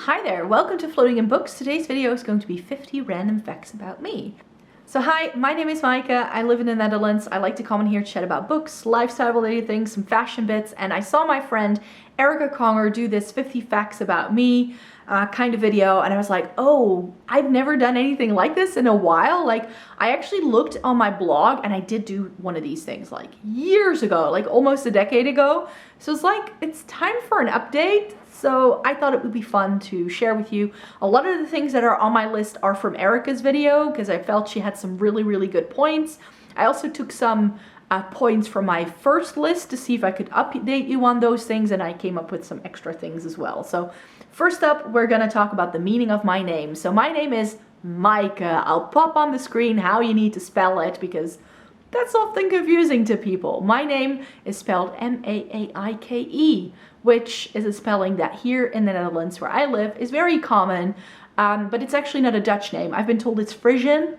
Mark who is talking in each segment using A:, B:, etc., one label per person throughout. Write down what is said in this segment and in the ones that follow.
A: Hi there, welcome to Floating in Books. Today's video is going to be 50 random facts about me. So hi, my name is Maaike. I live in the Netherlands. I like to come in here to chat about books, lifestyle related things, some fashion bits, and I saw my friend Erica Conger do this 50 facts about me kind of video, and I was like, oh, I've never done anything like this in a while. Like, I actually looked on my blog and I did do one of these things like years ago, like almost a decade ago. So it's like, it's time for an update. So I thought it would be fun to share with you. A lot of the things that are on my list are from Erica's video because I felt she had some really good points. I also took some points from my first list to see if I could update you on those things, and I came up with some extra things as well. So first up, we're gonna talk about the meaning of my name. So my name is Maaike. I'll pop on the screen how you need to spell it because that's often confusing to people. My name is spelled M-A-A-I-K-E, which is a spelling that here in the Netherlands where I live is very common, but it's actually not a Dutch name. I've been told it's Frisian,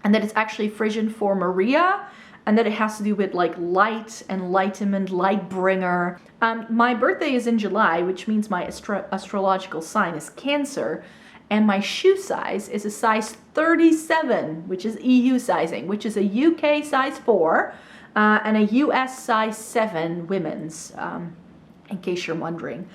A: and that it's actually Frisian for Maria, and that it has to do with like light, enlightenment, light bringer. My birthday is in July, which means my astrological sign is Cancer, and my shoe size is a size 37, which is EU sizing, which is a UK size 4 and a US size 7 women's, in case you're wondering.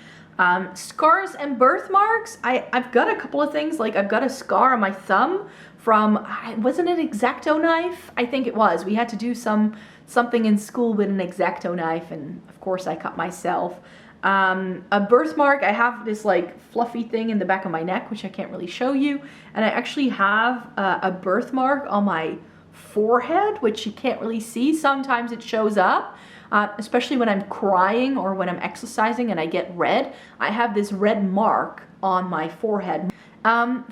A: Scars and birthmarks, I've got a couple of things. Like, I've got a scar on my thumb from, wasn't it an X-Acto knife? I think it was. We had to do something in school with an X-Acto knife, and of course I cut myself. A birthmark, I have this like fluffy thing in the back of my neck, which I can't really show you. And I actually have a birthmark on my forehead, which you can't really see. Sometimes it shows up, especially when I'm crying or when I'm exercising and I get red. I have this red mark on my forehead. 5,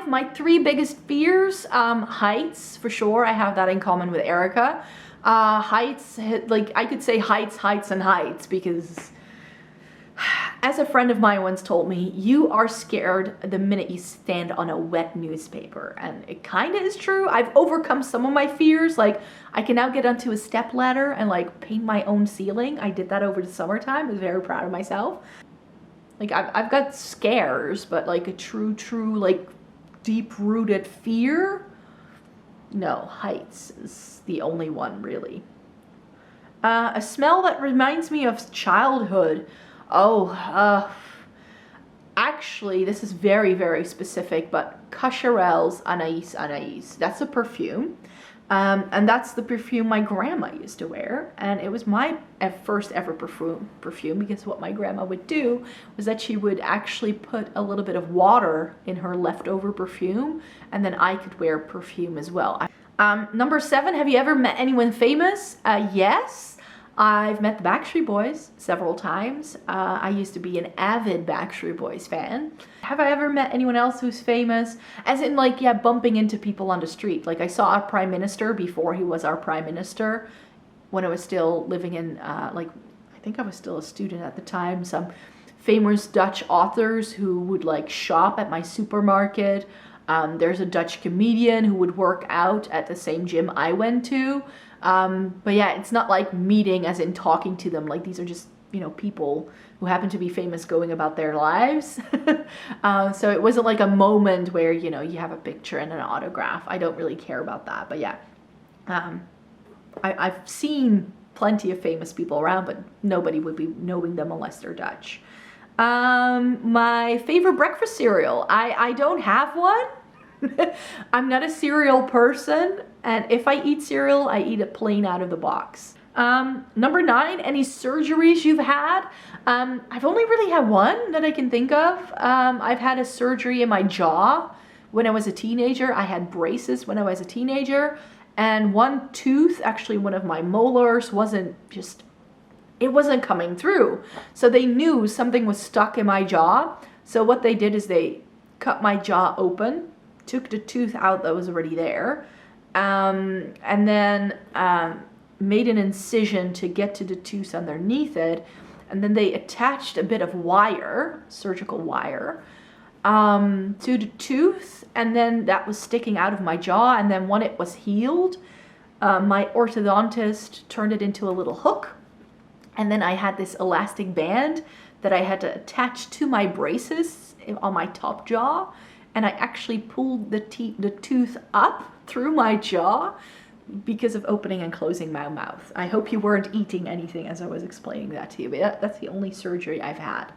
A: my 3 biggest fears, heights, for sure. I have that in common with Erica. Heights, like I could say heights, and heights, because as a friend of mine once told me, you are scared the minute you stand on a wet newspaper. And it kind of is true. I've overcome some of my fears. Like, I can now get onto a step ladder and like paint my own ceiling. I did that over the summertime. I was very proud of myself. Like, I've got scares, but like a true like deep-rooted fear, no, heights is the only one really. A smell that reminds me of childhood. Oh, actually, this is very specific, but Cacharel's Anais. That's a perfume. And that's the perfume my grandma used to wear. And it was my first ever perfume, because what my grandma would do was that she would actually put a little bit of water in her leftover perfume, and then I could wear perfume as well. Number 7, have you ever met anyone famous? Yes. I've met the Backstreet Boys several times. I used to be an avid Backstreet Boys fan. Have I ever met anyone else who's famous? As in, like, yeah, bumping into people on the street. Like, I saw our prime minister before he was our prime minister, when I was still living in, like, I think I was still a student at the time. Some famous Dutch authors who would, like, shop at my supermarket. There's a Dutch comedian who would work out at the same gym I went to. But yeah, it's not like meeting as in talking to them. Like, these are just, you know, people who happen to be famous going about their lives. So it wasn't like a moment where, you know, you have a picture and an autograph. I don't really care about that. But yeah, I've seen plenty of famous people around, but nobody would be knowing them unless they're Dutch. My favorite breakfast cereal. I don't have one. I'm not a cereal person, and if I eat cereal, I eat it plain out of the box. Number 9, any surgeries you've had? I've only really had one that I can think of. I've had a surgery in my jaw when I was a teenager. I had braces when I was a teenager, and one tooth, actually one of my molars, it wasn't coming through. So they knew something was stuck in my jaw. So what they did is they cut my jaw open, took the tooth out that was already there, and then made an incision to get to the tooth underneath it. And then they attached a bit of wire, surgical wire, to the tooth. And then that was sticking out of my jaw. And then when it was healed, my orthodontist turned it into a little hook. And then I had this elastic band that I had to attach to my braces on my top jaw, and I actually pulled the tooth up through my jaw because of opening and closing my mouth. I hope you weren't eating anything as I was explaining that to you, but that's the only surgery I've had.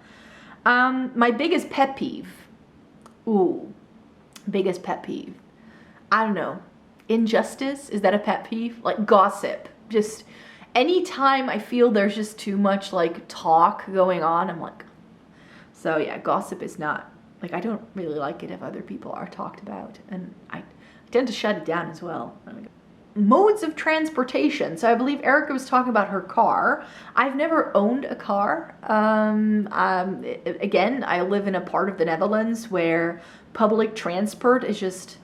A: My biggest pet peeve. Ooh, biggest pet peeve. I don't know. Injustice, is that a pet peeve? Like gossip. Just anytime I feel there's just too much like talk going on, I'm like, so yeah, gossip is not, like I don't really like it if other people are talked about, and I tend to shut it down as well. Modes of transportation. So I believe Erica was talking about her car. I've never owned a car. Again, I live in a part of the Netherlands where public transport is just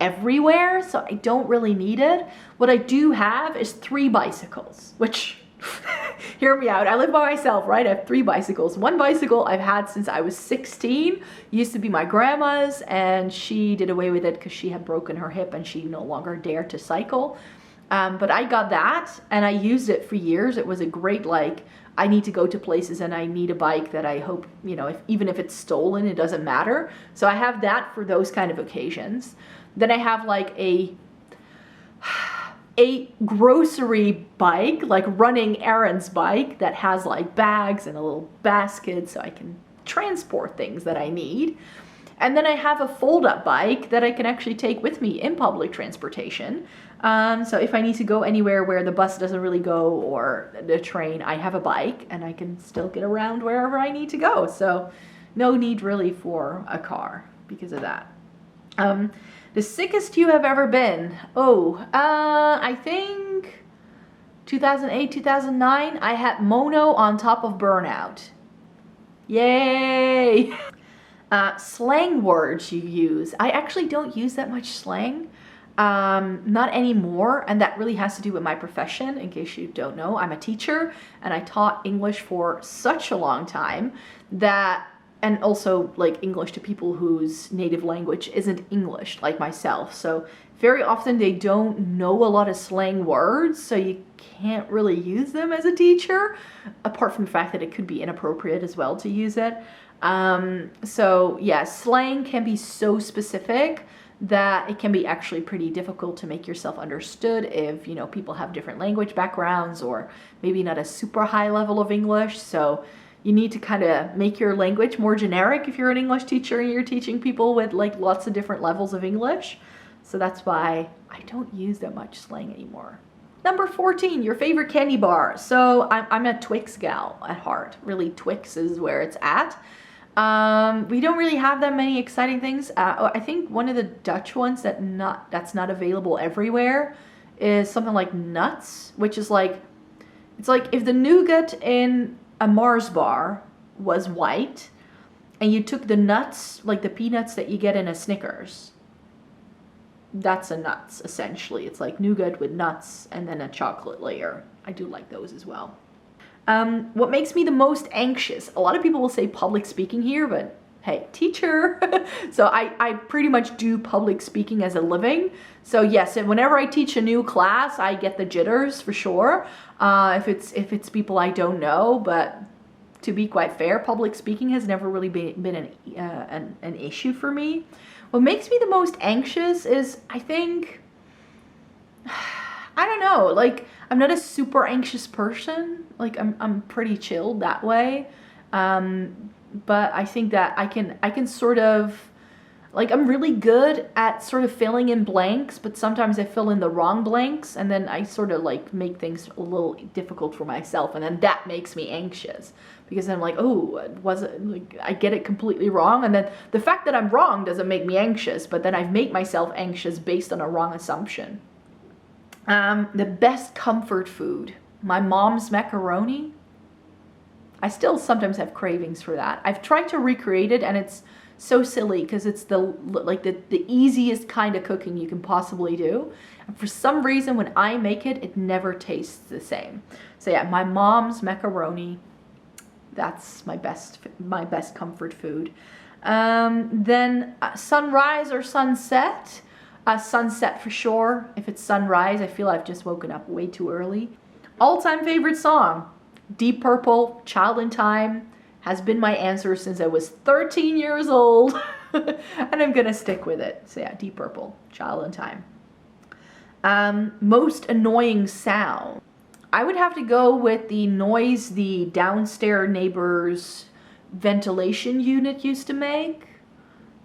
A: everywhere, so I don't really need it. What I do have is 3 bicycles, which hear me out. I live by myself, right? I have 3 bicycles. One bicycle I've had since I was 16. Used to be my grandma's, and she did away with it because she had broken her hip and she no longer dared to cycle. But I got that and I used it for years. It was a great, like, I need to go to places and I need a bike that I hope, you know, even if it's stolen, it doesn't matter. So I have that for those kind of occasions. Then I have like a grocery bike, like running errands bike that has like bags and a little basket so I can transport things that I need. And then I have a fold-up bike that I can actually take with me in public transportation. So if I need to go anywhere where the bus doesn't really go or the train, I have a bike and I can still get around wherever I need to go. So no need really for a car because of that. The sickest you have ever been? Oh, I think 2008, 2009, I had mono on top of burnout. Yay! Slang words you use. I actually don't use that much slang. Not anymore, and that really has to do with my profession. In case you don't know, I'm a teacher and I taught English for such a long time that, and also like English to people whose native language isn't English, like myself. So very often they don't know a lot of slang words, so you can't really use them as a teacher, apart from the fact that it could be inappropriate as well to use it. So yeah, slang can be so specific that it can be actually pretty difficult to make yourself understood if, you know, people have different language backgrounds or maybe not a super high level of English. So you need to kind of make your language more generic if you're an English teacher and you're teaching people with like lots of different levels of English. So that's why I don't use that much slang anymore. Number 14, your favorite candy bar. So I'm a Twix gal at heart. Really, Twix is where it's at. We don't really have that many exciting things. I think one of the Dutch ones that's not available everywhere is something like Nuts, which is like, it's like if the nougat in a Mars bar was white and you took the nuts, like the peanuts that you get in a Snickers, that's a Nuts essentially. It's like nougat with nuts and then a chocolate layer. I do like those as well. What makes me the most anxious? A lot of people will say public speaking here, but hey, teacher. So I pretty much do public speaking as a living. So yes, and whenever I teach a new class, I get the jitters for sure. If it's people I don't know, but to be quite fair, public speaking has never really been an issue for me. What makes me the most anxious is, I think, I don't know, like I'm not a super anxious person. Like I'm pretty chilled that way. But I think that I can sort of, like, I'm really good at sort of filling in blanks, but sometimes I fill in the wrong blanks and then I sort of like make things a little difficult for myself, and then that makes me anxious because I'm like, oh, was it, like, I get it completely wrong, and then the fact that I'm wrong doesn't make me anxious, but then I've made myself anxious based on a wrong assumption. The best comfort food, my mom's macaroni. I still sometimes have cravings for that. I've tried to recreate it and it's so silly because it's the easiest kind of cooking you can possibly do. And for some reason when I make it, it never tastes the same. So yeah, my mom's macaroni, that's my best comfort food. Then sunrise or sunset? Sunset for sure. If it's sunrise, I feel I've just woken up way too early. All-time favorite song? Deep Purple, Child in Time, has been my answer since I was 13 years old. And I'm gonna stick with it. So yeah, Deep Purple, Child in Time. Most annoying sound. I would have to go with the noise the downstairs neighbor's ventilation unit used to make.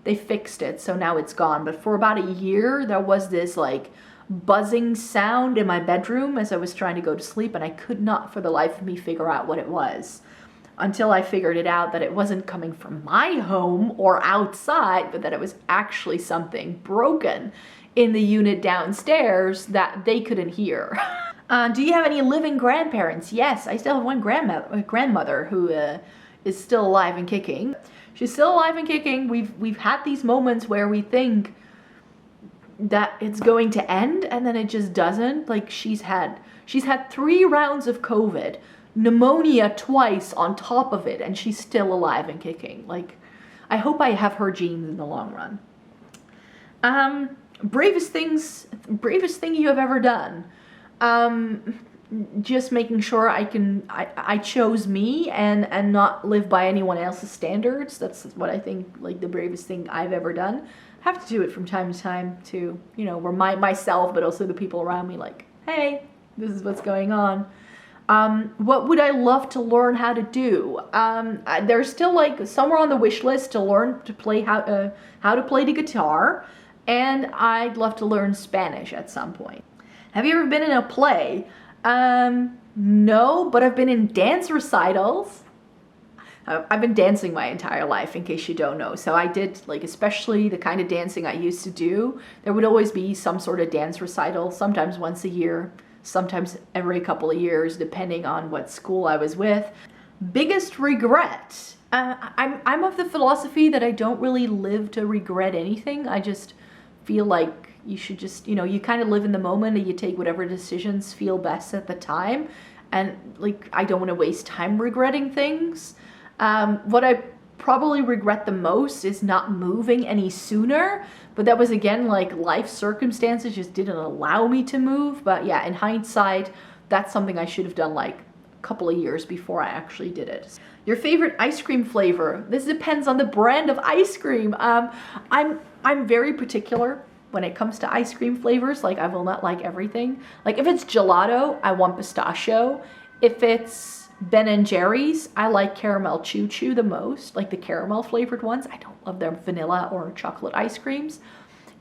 A: They fixed it, so now it's gone. But for about a year, there was this like buzzing sound in my bedroom as I was trying to go to sleep, and I could not for the life of me figure out what it was. Until I figured it out that it wasn't coming from my home or outside, but that it was actually something broken in the unit downstairs that they couldn't hear. Do you have any living grandparents? Yes, I still have one grandmother who is still alive and kicking. She's still alive and kicking. We've had these moments where we think that it's going to end and then it just doesn't. Like she's had 3 rounds of COVID, pneumonia twice on top of it, and she's still alive and kicking. Like, I hope I have her genes in the long run. Bravest thing you have ever done. Just making sure I chose me and not live by anyone else's standards. That's what I think like the bravest thing I've ever done. I have to do it from time to time to, you know, remind myself, but also the people around me like, hey, this is what's going on. What would I love to learn how to do? There's still like somewhere on the wish list to learn to play how to play the guitar, and I'd love to learn Spanish at some point. Have you ever been in a play? No, but I've been in dance recitals. I've been dancing my entire life, in case you don't know. So I did, like, especially the kind of dancing I used to do, there would always be some sort of dance recital, sometimes once a year, sometimes every couple of years, depending on what school I was with. Biggest regret. I'm of the philosophy that I don't really live to regret anything. I just feel like you should just, you know, you kind of live in the moment and you take whatever decisions feel best at the time. And like, I don't want to waste time regretting things. What I probably regret the most is not moving any sooner, but that was again like life circumstances just didn't allow me to move. But yeah, in hindsight, that's something I should have done like a couple of years before I actually did it. Your favorite ice cream flavor? This depends on the brand of ice cream. I'm very particular when it comes to ice cream flavors. Like, I will not like everything. Like, if it's gelato, I want pistachio. If it's Ben & Jerry's, I like caramel choo choo the most, like the caramel flavored ones. I don't love their vanilla or chocolate ice creams.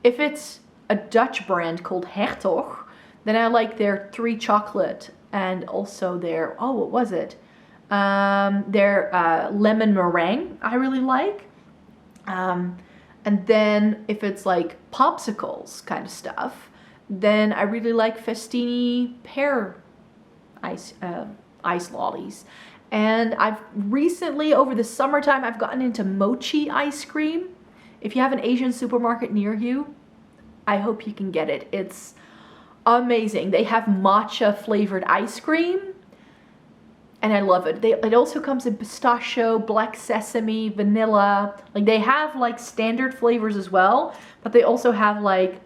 A: If it's a Dutch brand called Hertog, then I like their 3 chocolate and also their, oh, what was it? Their lemon meringue I really like. And then if it's like popsicles kind of stuff, then I really like Festini pear ice lollies. And I've recently, over the summertime, I've gotten into mochi ice cream. If you have an Asian supermarket near you, I hope you can get it. It's amazing. They have matcha flavored ice cream, and I love it. It also comes in pistachio, black sesame, vanilla. Like, they have like standard flavors as well, but they also have like,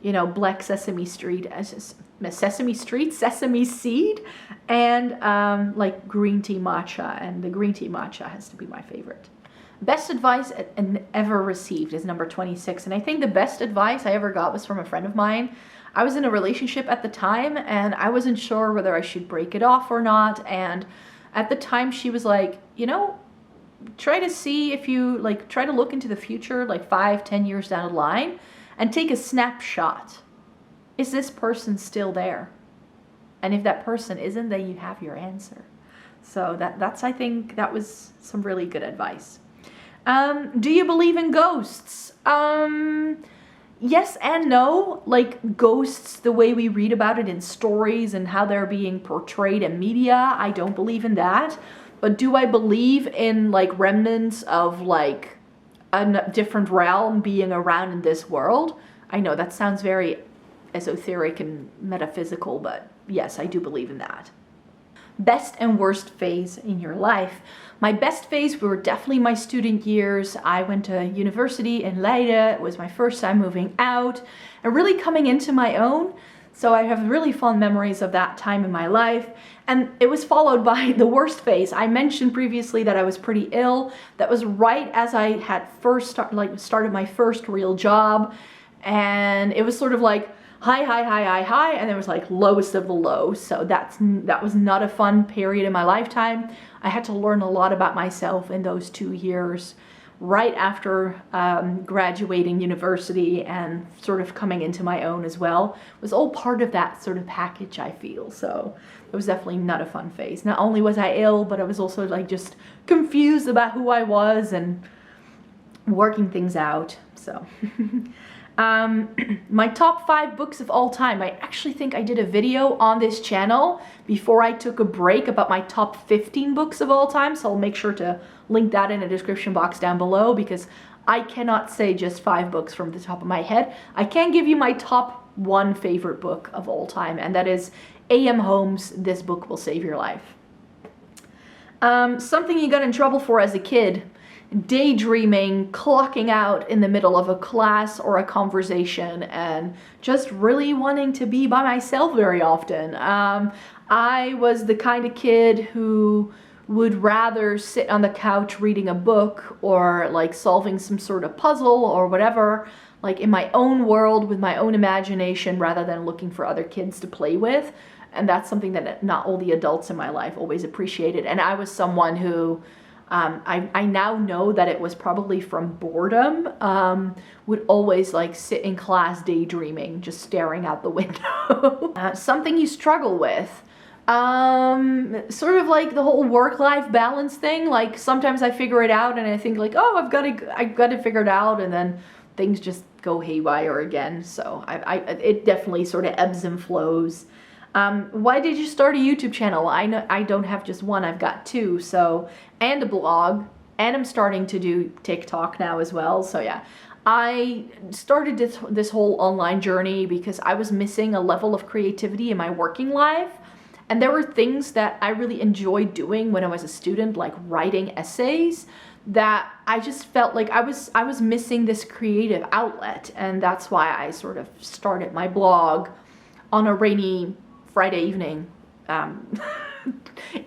A: you know, black sesame seed, and like green tea matcha, and the green tea matcha has to be my favorite. Best advice ever received is number 26, and I think the best advice I ever got was from a friend of mine. I was in a relationship at the time, and I wasn't sure whether I should break it off or not, and at the time she was like, you know, try to see if you, like, try to look into the future, like 5-10 years down the line, and take a snapshot. Is this person still there? And if that person isn't, then you have your answer. So that's I think that was some really good advice. Do you believe in ghosts? Yes and no. Like, ghosts, the way we read about it in stories and how they're being portrayed in media, I don't believe in that. But do I believe in like remnants of like a different realm being around in this world? I know that sounds very esoteric and metaphysical, but yes, I do believe in that. Best and worst phase in your life. My best phase were definitely my student years. I went to university in Leiden. It was my first time moving out and really coming into my own. So I have really fond memories of that time in my life. And it was followed by the worst phase. I mentioned previously that I was pretty ill. That was right as I had started my first real job. And it was sort of like high, high, high, high, high, and it was like lowest of the low. So that was not a fun period in my lifetime. I had to learn a lot about myself in those 2 years, right after graduating university and sort of coming into my own as well. It was all part of that sort of package, I feel. So it was definitely not a fun phase. Not only was I ill, but I was also like just confused about who I was and working things out. So my top 5 books of all time. I actually think I did a video on this channel before I took a break about my top 15 books of all time, so I'll make sure to link that in the description box down below, because I cannot say just 5 books from the top of my head. I can give you my top 1 favorite book of all time, and that is A.M. Home's This Book Will Save Your Life. Something you got in trouble for as a kid: daydreaming, clocking out in the middle of a class or a conversation, and just really wanting to be by myself very often. I was the kind of kid who would rather sit on the couch reading a book or like solving some sort of puzzle or whatever, like in my own world with my own imagination, rather than looking for other kids to play with. And that's something that not all the adults in my life always appreciated. And I was someone who I now know that it was probably from boredom, would always like sit in class daydreaming, just staring out the window. Something you struggle with. Sort of like the whole work-life balance thing. Like sometimes I figure it out and I think like, oh, I've got to figure it out, and then things just go haywire again. So it definitely sort of ebbs and flows. Why did you start a YouTube channel? I know I don't have just one, I've got 2, so, and a blog, and I'm starting to do TikTok now as well. So yeah, I started this whole online journey because I was missing a level of creativity in my working life. And there were things that I really enjoyed doing when I was a student, like writing essays, that I just felt like I was missing this creative outlet. And that's why I sort of started my blog on a rainy Friday evening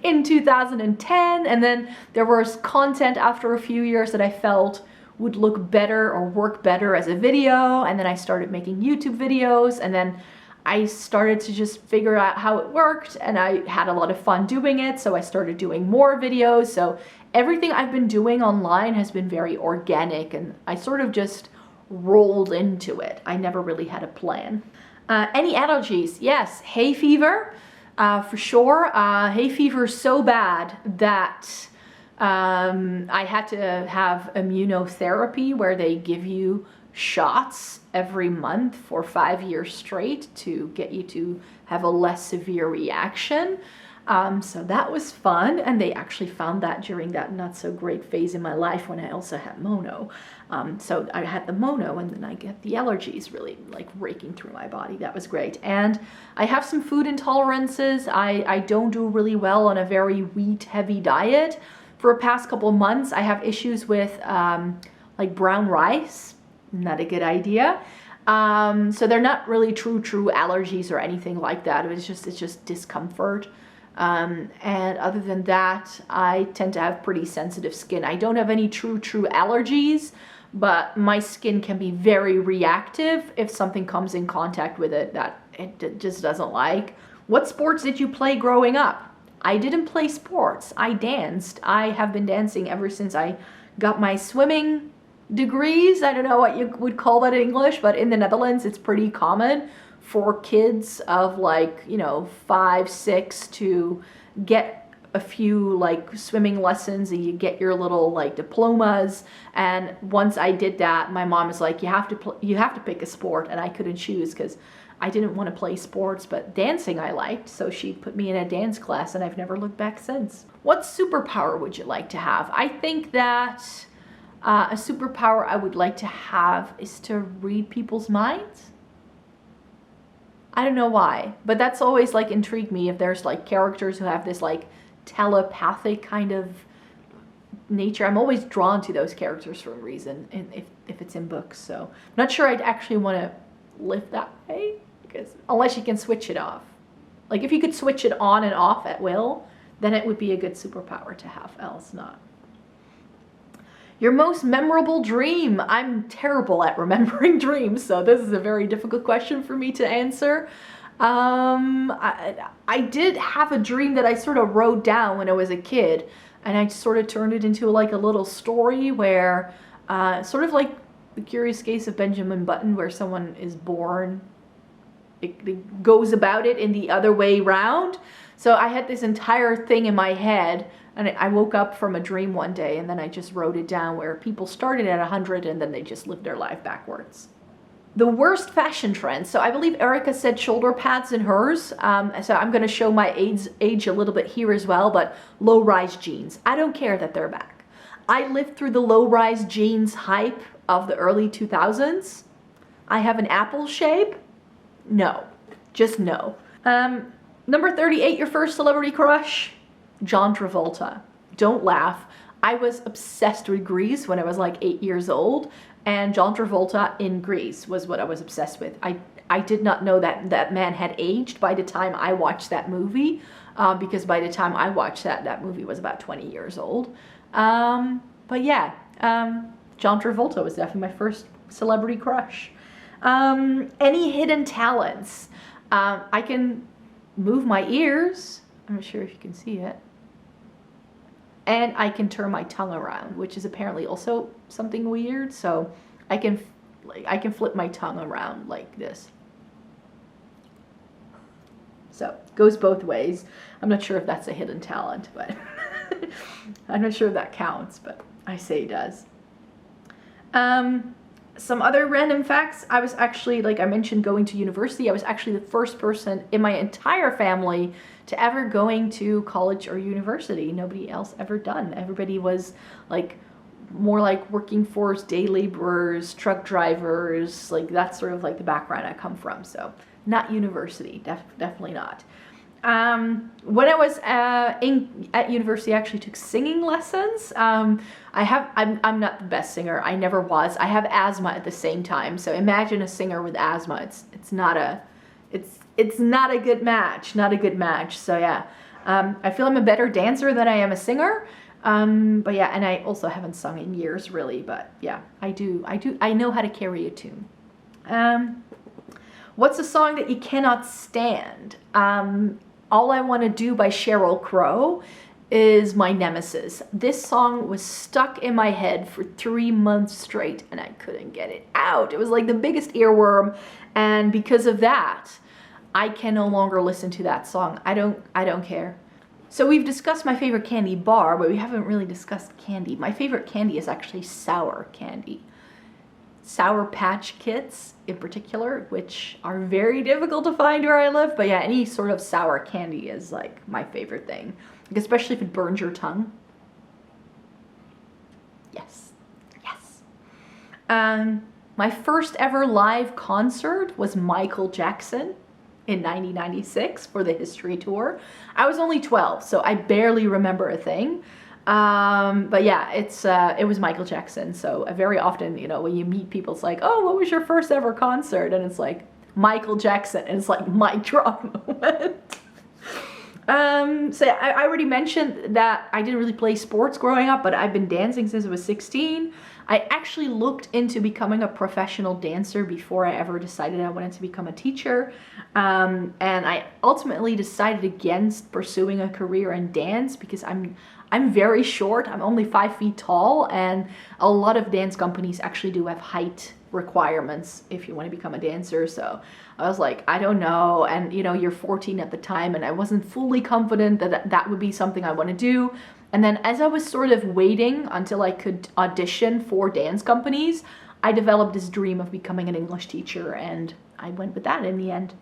A: in 2010. And then there was content after a few years that I felt would look better or work better as a video. And then I started making YouTube videos, and then I started to just figure out how it worked, and I had a lot of fun doing it, so I started doing more videos. So everything I've been doing online has been very organic, and I sort of just rolled into it. I never really had a plan. Any allergies? Yes, hay fever, for sure. Hay fever is so bad that I had to have immunotherapy, where they give you shots every month for 5 years straight to get you to have a less severe reaction. So that was fun, and they actually found that during that not so great phase in my life when I also had mono. So I had the mono, and then I get the allergies really like raking through my body. That was great. And I have some food intolerances. I don't do really well on a very wheat heavy diet. For the past couple of months, I have issues with like brown rice. Not a good idea. So they're not really true allergies or anything like that. It's just discomfort. And other than that, I tend to have pretty sensitive skin. I don't have any true allergies, but my skin can be very reactive if something comes in contact with it that it just doesn't like. What sports did you play growing up? I didn't play sports. I danced. I have been dancing ever since I got my swimming degrees. I don't know what you would call that in English, but in the Netherlands it's pretty common for kids of like, you know, 5, 6 to get a few like swimming lessons, and you get your little like diplomas. And once I did that, my mom was like, you have to pick a sport, and I couldn't choose because I didn't want to play sports, but dancing I liked, so she put me in a dance class, and I've never looked back since. What superpower would you like to have? I think that a superpower I would like to have is to read people's minds. I don't know why, but that's always like intrigued me, if there's like characters who have this like telepathic kind of nature. I'm always drawn to those characters for a reason, and if it's in books. So I'm not sure I'd actually want to live that way. because unless you can switch it off. Like if you could switch it on and off at will, then it would be a good superpower to have, else not. Your most memorable dream. I'm terrible at remembering dreams, so this is a very difficult question for me to answer. I did have a dream that I sort of wrote down when I was a kid, and I sort of turned it into like a little story where, sort of like The Curious Case of Benjamin Button, where someone is born, it goes about it in the other way round. So I had this entire thing in my head, and I woke up from a dream one day, and then I just wrote it down where people started at 100 and then they just lived their life backwards. The worst fashion trends. So I believe Erica said shoulder pads in hers. So I'm going to show my age a little bit here as well, but low-rise jeans. I don't care that they're back. I lived through the low-rise jeans hype of the early 2000s. I have an apple shape. No, just no. Number 38, your first celebrity crush? John Travolta. Don't laugh. I was obsessed with Grease when I was like 8 years old, and John Travolta in Grease was what I was obsessed with. I did not know that that man had aged by the time I watched that movie, because by the time I watched that movie was about 20 years old. But yeah, John Travolta was definitely my first celebrity crush. Any hidden talents? I can move my ears. I'm not sure if you can see it. And I can turn my tongue around, which is apparently also something weird. So I can flip my tongue around like this. So it goes both ways. I'm not sure if that's a hidden talent, but I'm not sure if that counts, but I say it does. Some other random facts. I was actually, like I mentioned, going to university. I was actually the first person in my entire family to ever going to college or university. Nobody else ever done. Everybody was like more like working force, day laborers, truck drivers. Like that's sort of like the background I come from. So not university, definitely not. When I was at university, I actually took singing lessons. I'm not the best singer. I never was. I have asthma at the same time. So imagine a singer with asthma. It's not a good match. Not a good match. So yeah, I feel I'm a better dancer than I am a singer. But yeah, and I also haven't sung in years really. But yeah, I know how to carry a tune. What's a song that you cannot stand? All I Want to Do by Sheryl Crow is my nemesis. This song was stuck in my head for 3 months straight and I couldn't get it out. It was like the biggest earworm, and because of that, I can no longer listen to that song. I don't care. So we've discussed my favorite candy bar, but we haven't really discussed candy. My favorite candy is actually sour candy. Sour Patch Kids in particular, which are very difficult to find where I live, but yeah, any sort of sour candy is like my favorite thing, like, especially if it burns your tongue. Yes, yes. My first ever live concert was Michael Jackson in 1996 for the History Tour. I was only 12, so I barely remember a thing. But yeah, it was Michael Jackson. So very often, you know, when you meet people, it's like, oh, what was your first ever concert? And it's like Michael Jackson, and it's like mic drop moment. So yeah, I already mentioned that I didn't really play sports growing up, but I've been dancing since I was 16. I actually looked into becoming a professional dancer before I ever decided I wanted to become a teacher. And I ultimately decided against pursuing a career in dance because I'm very short. I'm only 5 feet tall, and a lot of dance companies actually do have height requirements if you want to become a dancer. So I was like, I don't know. And you know, you're 14 at the time, and I wasn't fully confident that that would be something I want to do. And then as I was sort of waiting until I could audition for dance companies, I developed this dream of becoming an English teacher, and I went with that in the end.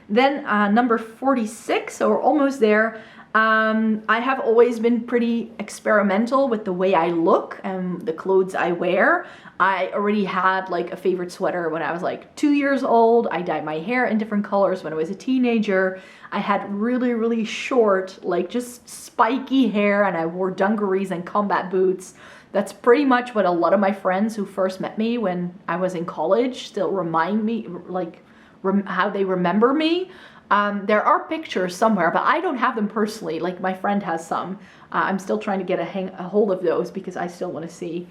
A: Then number 46, so we're almost there. I have always been pretty experimental with the way I look and the clothes I wear. I already had like a favorite sweater when I was like 2 years old. I dyed my hair in different colors when I was a teenager. I had really, really short, like just spiky hair, and I wore dungarees and combat boots. That's pretty much what a lot of my friends who first met me when I was in college still remind me, like how they remember me. There are pictures somewhere, but I don't have them personally. Like my friend has some. I'm still trying to get a hold of those because I still want to see.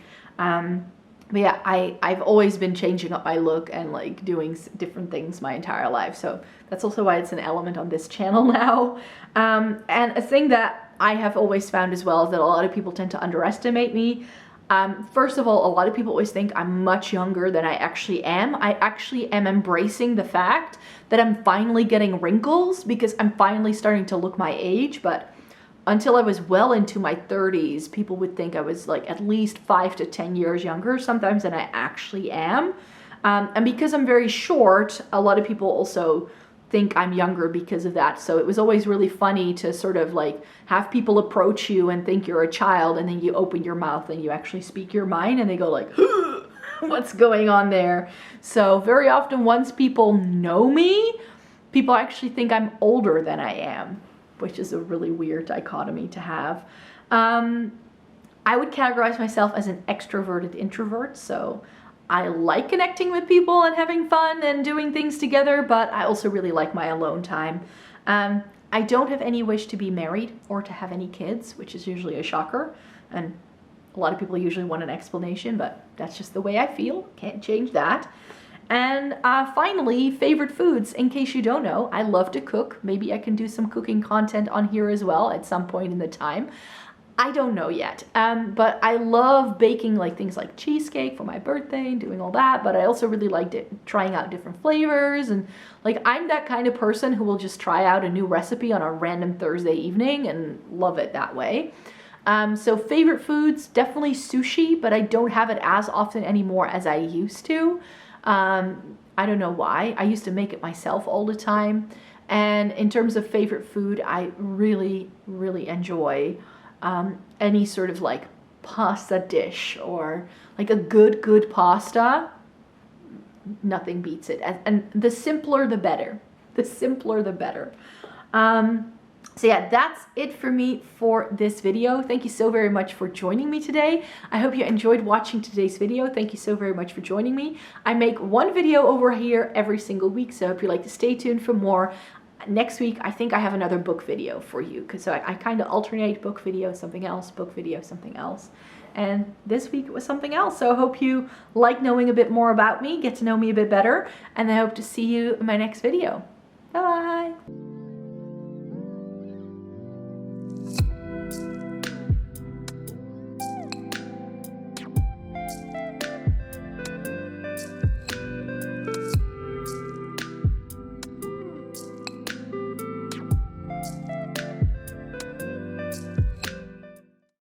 A: But yeah, I've always been changing up my look and like doing different things my entire life. So that's also why it's an element on this channel now. And a thing that I have always found as well is that a lot of people tend to underestimate me. First of all, a lot of people always think I'm much younger than I actually am. I actually am embracing the fact that I'm finally getting wrinkles because I'm finally starting to look my age. But until I was well into my 30s, people would think I was like at least 5 to 10 years younger sometimes than I actually am. And because I'm very short, a lot of people also think I'm younger because of that. So it was always really funny to sort of like have people approach you and think you're a child, and then you open your mouth and you actually speak your mind and they go like, what's going on there? So very often once people know me, people actually think I'm older than I am, which is a really weird dichotomy to have. I would categorize myself as an extroverted introvert, so I like connecting with people and having fun and doing things together, but I also really like my alone time. I don't have any wish to be married or to have any kids, which is usually a shocker, and a lot of people usually want an explanation, but that's just the way I feel. Can't change that. And finally, favorite foods. In case you don't know, I love to cook. Maybe I can do some cooking content on here as well at some point in the time. I don't know yet, but I love baking like things like cheesecake for my birthday and doing all that, but I also really liked trying out different flavors, and like I'm that kind of person who will just try out a new recipe on a random Thursday evening and love it that way. So favorite foods, definitely sushi, but I don't have it as often anymore as I used to. I don't know why. I used to make it myself all the time. And in terms of favorite food, I really, really enjoy any sort of like pasta dish, or like a good pasta. Nothing beats it. And the simpler the better. The simpler the better. So yeah, that's it for me for this video. Thank you so very much for joining me today. I hope you enjoyed watching today's video. Thank you so very much for joining me. I make one video over here every single week, so I hope you like to stay tuned for more. Next week, I think I have another book video for you, because I kind of alternate book video, something else, book video, something else. And this week it was something else. So I hope you like knowing a bit more about me, get to know me a bit better, and I hope to see you in my next video.